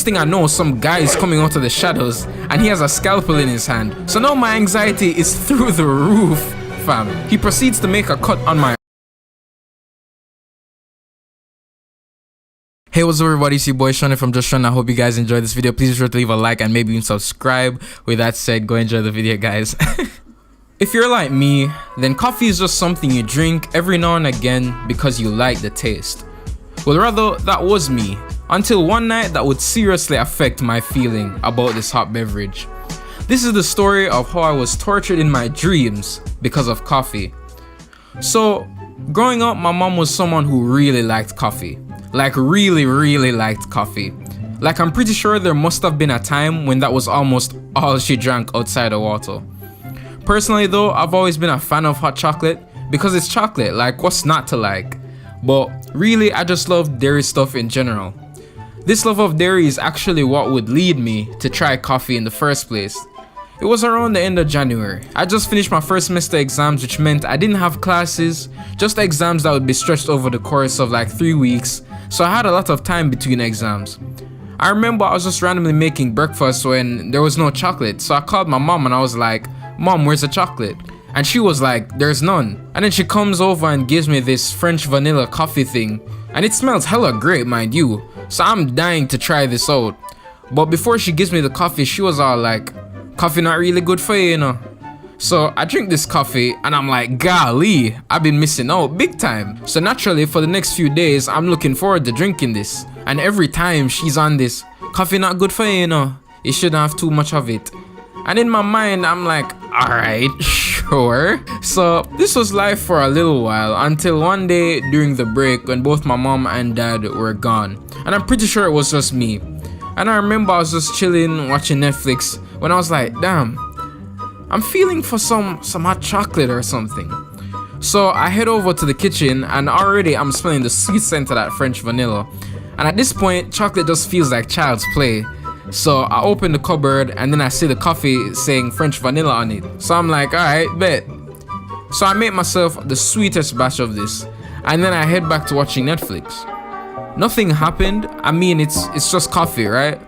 Next thing I know, some guy is coming out of the shadows and he has a scalpel in his hand. So now my anxiety is through the roof, fam. He proceeds to make a cut on my... Hey, what's up everybody, it's your boy Shonen from Just Shonen. I hope you guys enjoyed this video. Please be sure to leave a like and maybe even subscribe. With that said, go enjoy the video, guys. If you're like me, then coffee is just something you drink every now and again because you like the taste. Well, rather, that was me. Until one night that would seriously affect my feeling about this hot beverage. This is the story of how I was tortured in my dreams because of coffee. So, growing up, my mom was someone who really liked coffee. Like really liked coffee. Like I'm pretty sure there must have been a time when that was almost all she drank outside of water. Personally though, I've always been a fan of hot chocolate because it's chocolate, like what's not to like? But really I just love dairy stuff in general. This love of dairy is actually what would lead me to try coffee in the first place. It was around the end of January. I just finished my first semester exams, which meant I didn't have classes, just exams that would be stretched over the course of like 3 weeks, so I had a lot of time between exams. I remember I was just randomly making breakfast when there was no chocolate, so I called my mom and I was like, "Mom, where's the chocolate?" And she was like, "There's none." And then she comes over and gives me this French vanilla coffee thing, and it smells hella great, mind you, so I'm dying to try this out. But before she gives me the coffee, she was all like, "Coffee not really good for you, you know." So I drink this coffee and I'm like, golly, I've been missing out big time. So naturally for the next few days, I'm looking forward to drinking this. And every time she's on this, "Coffee not good for you, you know. You shouldn't have too much of it." And in my mind, I'm like, alright, sure. So this was life for a little while until one day during the break when both my mom and dad were gone. And I'm pretty sure it was just me. And I remember I was just chilling, watching Netflix when I was like, damn, I'm feeling for some hot chocolate or something. So I head over to the kitchen and already I'm smelling the sweet scent of that French vanilla. And at this point, chocolate just feels like child's play. So I open the cupboard and then I see the coffee saying French vanilla on it. So I'm like, alright, bet. So I make myself the sweetest batch of this. And then I head back to watching Netflix. Nothing happened. I mean, it's just coffee, right?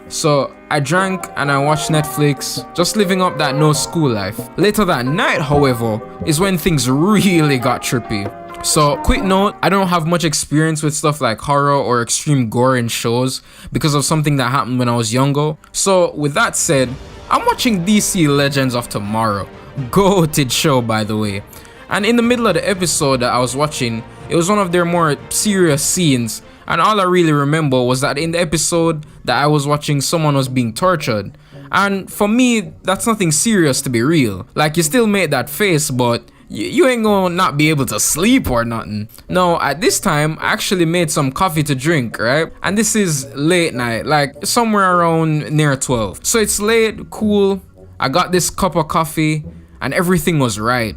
So I drank and I watched Netflix, just living up that no school life. Later that night, however, is when things really got trippy. So quick note, I don't have much experience with stuff like horror or extreme gore in shows because of something that happened when I was younger. So with that said, I'm watching DC Legends of Tomorrow. Goated show, by the way. And in the middle of the episode that I was watching, it was one of their more serious scenes. And all I really remember was that in the episode that I was watching, someone was being tortured. And for me, that's nothing serious to be real. Like, you still made that face, but you ain't gonna not be able to sleep or nothing. No, at this time, I actually made some coffee to drink, right? And this is late night, like somewhere around near 12. So it's late, cool. I got this cup of coffee and everything was right.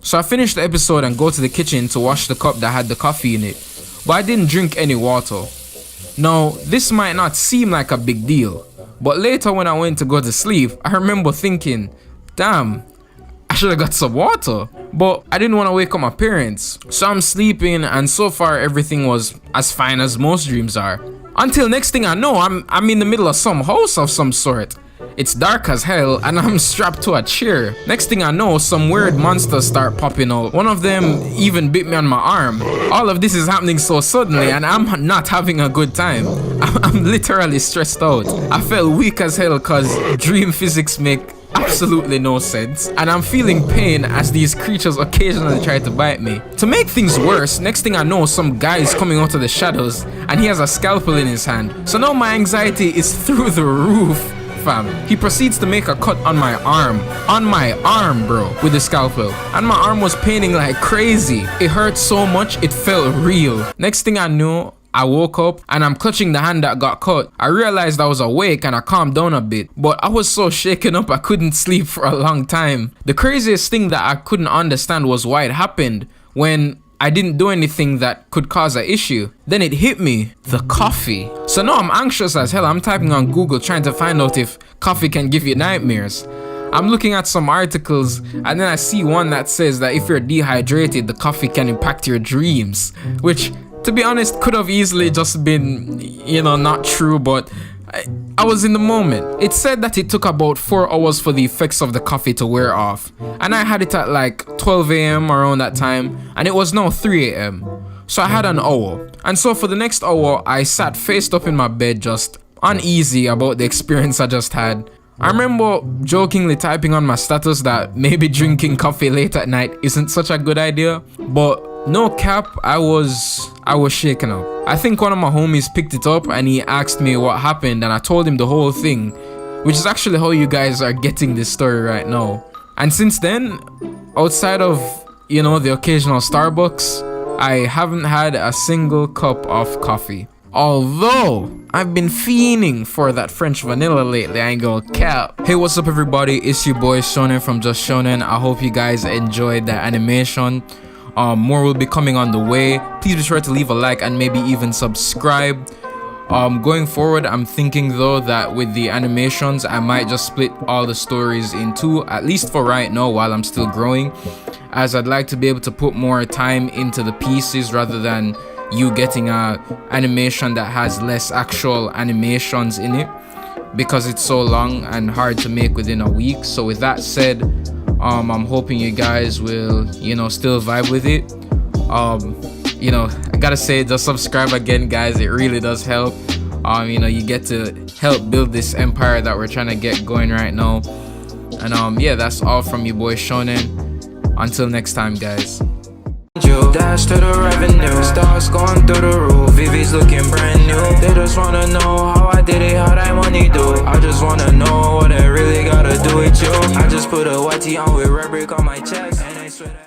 So I finished the episode and go to the kitchen to wash the cup that had the coffee in it. But I didn't drink any water. Now, this might not seem like a big deal, but later when I went to go to sleep, I remember thinking, damn, I should have got some water. But I didn't want to wake up my parents. So I'm sleeping and so far everything was as fine as most dreams are. Until next thing I know, I'm in the middle of some house of some sort. It's dark as hell and I'm strapped to a chair. Next thing I know, some weird monsters start popping out. One of them even bit me on my arm. All of this is happening so suddenly and I'm not having a good time. I'm literally stressed out. I felt weak as hell cause dream physics make absolutely no sense. And I'm feeling pain as these creatures occasionally try to bite me. To make things worse, next thing I know, some guy is coming out of the shadows and he has a scalpel in his hand. So now my anxiety is through the roof. Fam. He proceeds to make a cut on my arm, bro, with the scalpel. And my arm was paining like crazy. It hurt so much, it felt real. Next thing I knew, I woke up and I'm clutching the hand that got cut. I realized I was awake and I calmed down a bit, but I was so shaken up I couldn't sleep for a long time. The craziest thing that I couldn't understand was why it happened when I didn't do anything that could cause an issue. Then it hit me, the coffee. So now I'm anxious as hell. I'm typing on Google trying to find out if coffee can give you nightmares. I'm looking at some articles and then I see one that says that if you're dehydrated, the coffee can impact your dreams. Which, to be honest, could have easily just been, you know, not true, but I was in the moment. It said that it took about 4 hours for the effects of the coffee to wear off, and I had it at like 12 a.m. around that time, and it was now 3 a.m. So I had an hour, and so for the next hour I sat faced up in my bed, just uneasy about the experience I just had. I remember jokingly typing on my status that maybe drinking coffee late at night isn't such a good idea, but no cap, I was shaken up. I think one of my homies picked it up and he asked me what happened, and I told him the whole thing, which is actually how you guys are getting this story right now. And since then, outside of, you know, the occasional Starbucks, I haven't had a single cup of coffee. Although I've been fiending for that French vanilla lately, I ain't gonna cap. Hey, what's up everybody, it's your boy Shonen from Just Shonen. I hope you guys enjoyed the animation. More will be coming on the way. Please be sure to leave a like and maybe even subscribe. Going forward, I'm thinking though that with the animations I might just split all the stories in two, at least for right now while I'm still growing, as I'd like to be able to put more time into the pieces rather than you getting a animation that has less actual animations in it, because it's so long and hard to make within a week. So with that said, I'm hoping you guys will, you know, still vibe with it. You know, I gotta say, just subscribe again guys, it really does help. You know, you get to help build this empire that we're trying to get going right now. And yeah, that's all from your boy Shonen. Until next time guys. Dash to the revenue, stars going through the roof, VV's looking brand new. They just wanna know how I did it, how that money do. I just wanna know what I really gotta do with you. I just put a whitey on with red brick on my chest, and I swear that